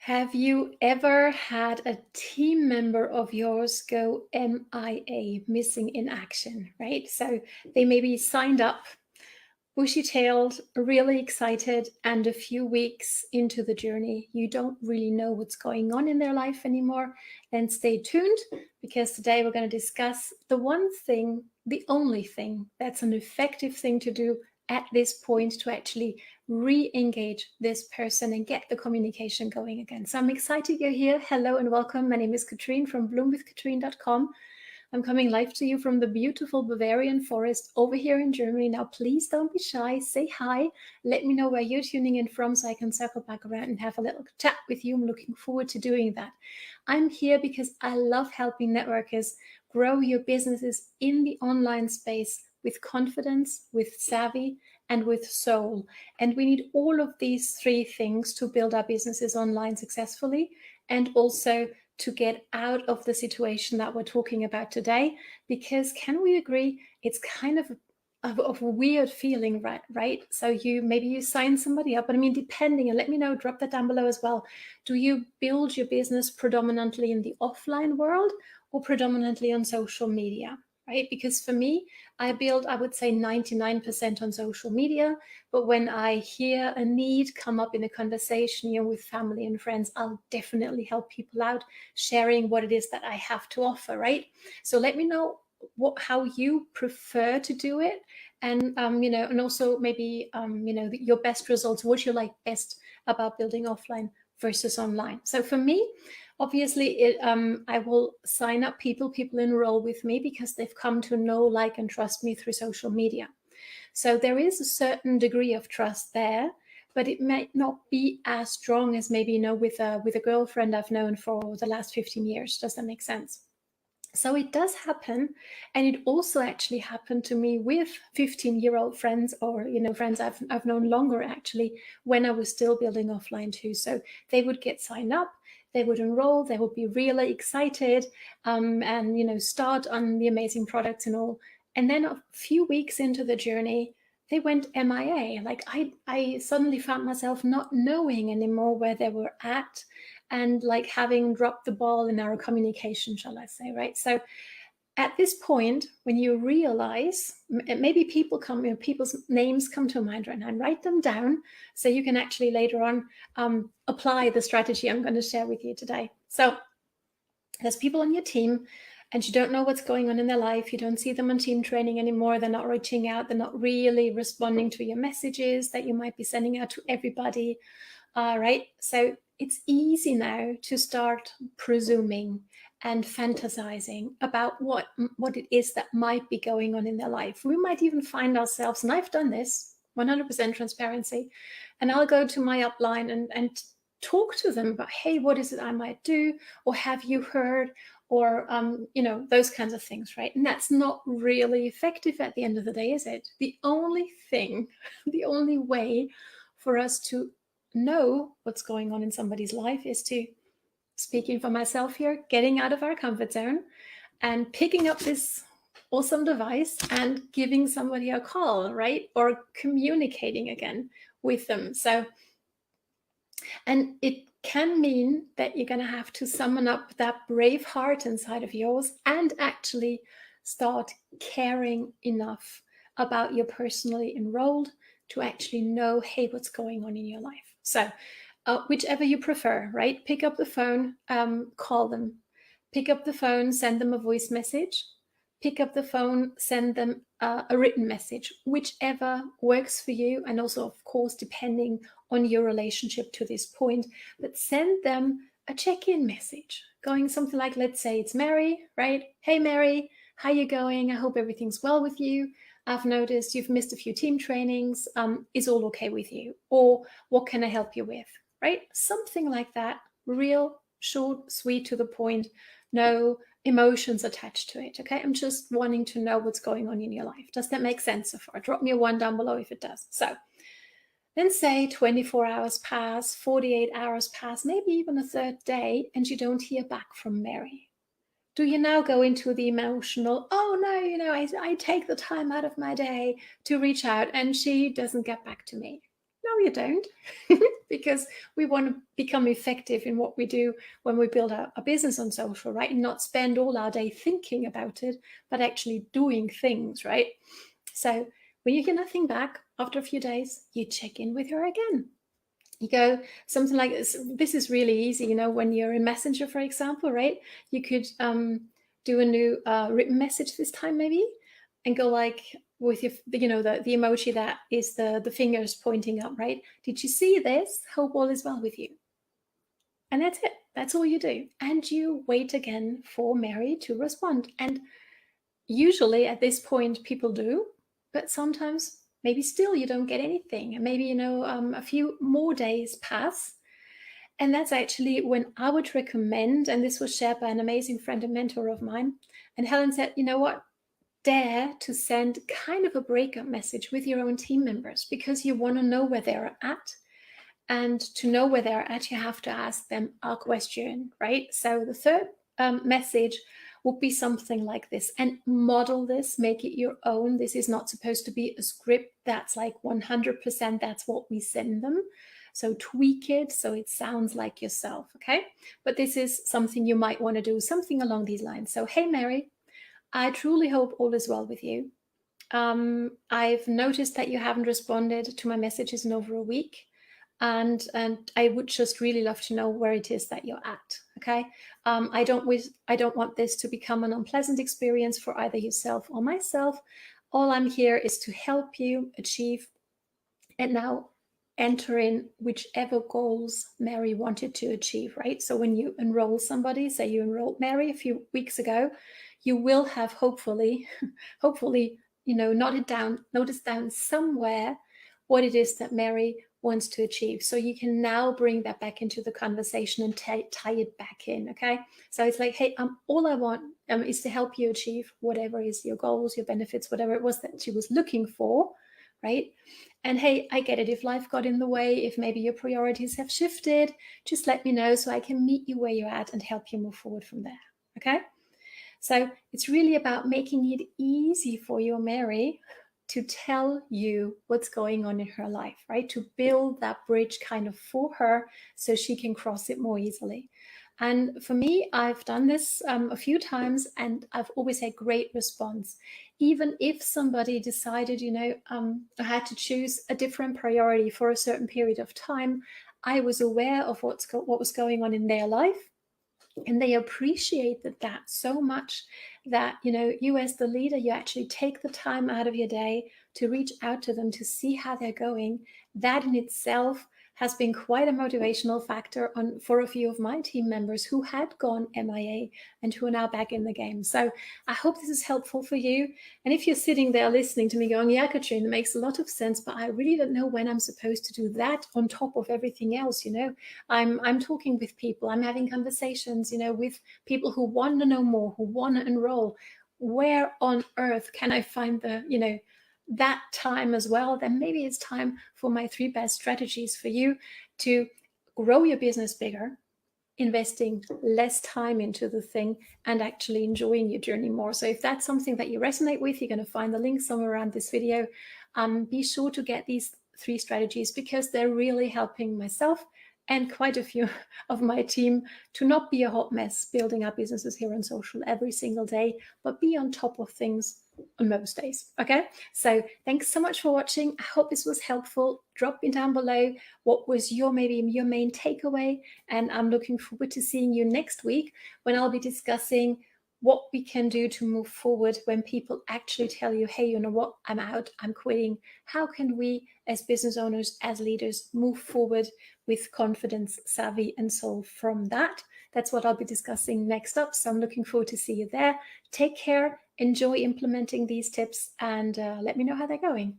Have you ever had a team member of yours go MIA, missing in action, right? So they maybe signed up, bushy-tailed, really excited, and a few weeks into the journey, you don't really know what's going on in their life anymore. Then stay tuned, because today we're going to discuss the one thing, the only thing that's an effective thing to do at this point to actually re-engage this person and get the communication going again. So I'm excited you're here. Hello and welcome. My name is Katrin from bloomwithkatrin.com. I'm coming live to you from the beautiful Bavarian forest over here in Germany. Now, please don't be shy. Say hi. Let me know where you're tuning in from so I can circle back around and have a little chat with you. I'm looking forward to doing that. I'm here because I love helping networkers grow your businesses in the online space with confidence, with savvy, and with soul. And we need all of these three things to build our businesses online successfully, and also to get out of the situation that we're talking about today. Because can we agree, it's kind of a weird feeling, right? So maybe you sign somebody up, but I mean, depending, and let me know, drop that down below as well. Do you build your business predominantly in the offline world or predominantly on social media? Right? Because for me, I would say 99% on social media. But when I hear a need come up in a conversation, with family and friends, I'll definitely help people out, sharing what it is that I have to offer, right? So let me know how you prefer to do it, and and also maybe your best results, what you like best about building offline versus online. So for me, obviously, I will sign up people enroll with me because they've come to know, like, and trust me through social media. So there is a certain degree of trust there, but it might not be as strong as maybe, with a girlfriend I've known for the last 15 years. Does that make sense? So it does happen. And it also actually happened to me with 15-year-old friends, or, friends I've known longer, actually, when I was still building offline too. So they would get signed up, they would enroll, they would be really excited, and, start on the amazing products and all. And then a few weeks into the journey, they went MIA. Like I suddenly found myself not knowing anymore where they were at, and like having dropped the ball in our communication, shall I say, right? So at this point, when you realize, maybe people's names come to mind right now, and write them down so you can actually later on apply the strategy I'm going to share with you today. So there's people on your team, and you don't know what's going on in their life. You don't see them on team training anymore. They're not reaching out. They're not really responding to your messages that you might be sending out to everybody. Right? So it's easy now to start presuming and fantasizing about what it is that might be going on in their life. We might even find ourselves, and I've done this, 100% transparency, and I'll go to my upline and talk to them about, hey, what is it I might do? Or have you heard? Or, those kinds of things, right? And that's not really effective at the end of the day, is it? The only way for us to know what's going on in somebody's life is to, speaking for myself here, getting out of our comfort zone and picking up this awesome device and giving somebody a call, right? Or communicating again with them. So, and it can mean that you're going to have to summon up that brave heart inside of yours and actually start caring enough about your personally enrolled to actually know, hey, what's going on in your life. So whichever you prefer, right? Pick up the phone, call them. Pick up the phone, send them a voice message. Pick up the phone, send them a written message, whichever works for you. And also, of course, depending on your relationship to this point, but send them a check-in message going something like, let's say it's Mary, right? Hey, Mary, how you going? I hope everything's well with you. I've noticed you've missed a few team trainings. Is all okay with you? Or what can I help you with? Right? Something like that. Real, short, sweet, to the point. No emotions attached to it. Okay. I'm just wanting to know what's going on in your life. Does that make sense so far? Drop me a 1 down below if it does. So then say 24 hours pass, 48 hours pass, maybe even a third day, and you don't hear back from Mary. Do you now go into the emotional, oh no, I take the time out of my day to reach out and she doesn't get back to me? No, you don't. Because we want to become effective in what we do when we build a business on social, right? And not spend all our day thinking about it, but actually doing things, right? So when you get nothing back after a few days, you check in with her again. You go something like this. This is really easy, when you're in Messenger, for example, right? You could do a new written message this time, maybe, and go like with your, the emoji that is the fingers pointing up, right? Did you see this? Hope all is well with you. And that's it. That's all you do. And you wait again for Mary to respond. And usually at this point, people do, but sometimes maybe still you don't get anything. And maybe, a few more days pass. And that's actually when I would recommend, and this was shared by an amazing friend and mentor of mine. And Helen said, you know what? Dare to send kind of a breakup message with your own team members, because you want to know where they're at. And to know where they're at, you have to ask them a question, right? So the third message would be something like this, and model this, make it your own. This is not supposed to be a script that's like 100%, that's what we send them. So tweak it so it sounds like yourself, okay? But this is something you might want to do, something along these lines. So, hey, Mary, I truly hope all is well with you. I've noticed that you haven't responded to my messages in over a week. And I would just really love to know where it is that you're at. Okay, I don't want this to become an unpleasant experience for either yourself or myself. All I'm here is to help you achieve and now enter in whichever goals Mary wanted to achieve. Right. So when you enroll somebody, say you enrolled Mary a few weeks ago, you will have hopefully, notice down somewhere what it is that Mary wants to achieve. So you can now bring that back into the conversation and tie it back in, okay? So it's like, hey, all I want is to help you achieve whatever is your goals, your benefits, whatever it was that she was looking for, right? And hey, I get it. If life got in the way, if maybe your priorities have shifted, just let me know so I can meet you where you're at and help you move forward from there, okay? So it's really about making it easy for your Mary to tell you what's going on in her life, right? To build that bridge kind of for her so she can cross it more easily. And for me, I've done this a few times and I've always had great response. Even if somebody decided, I had to choose a different priority for a certain period of time, I was aware of what was going on in their life. And they appreciated that so much that, you as the leader, you actually take the time out of your day to reach out to them to see how they're going. That in itself has been quite a motivational factor for a few of my team members who had gone MIA and who are now back in the game. So I hope this is helpful for you. And if you're sitting there listening to me going, yeah, Katrin, it makes a lot of sense, but I really don't know when I'm supposed to do that on top of everything else. I'm talking with people, I'm having conversations, with people who want to know more, who want to enroll. Where on earth can I find that time as well? Then maybe it's time for my 3 best strategies for you to grow your business bigger, investing less time into the thing and actually enjoying your journey more. So if that's something that you resonate with, you're going to find the link somewhere around this video. Be sure to get these 3 strategies because they're really helping myself and quite a few of my team to not be a hot mess building our businesses here on social every single day, but be on top of things on most days. Okay, so thanks so much for watching. I hope this was helpful. Drop me down below what was your main takeaway, and I'm looking forward to seeing you next week when I'll be discussing what we can do to move forward when people actually tell you, hey, you know what, I'm out, I'm quitting. How can we as business owners, as leaders, move forward with confidence, savvy, and soul from that? That's what I'll be discussing next up. So I'm looking forward to see you there. Take care, enjoy implementing these tips, and let me know how they're going.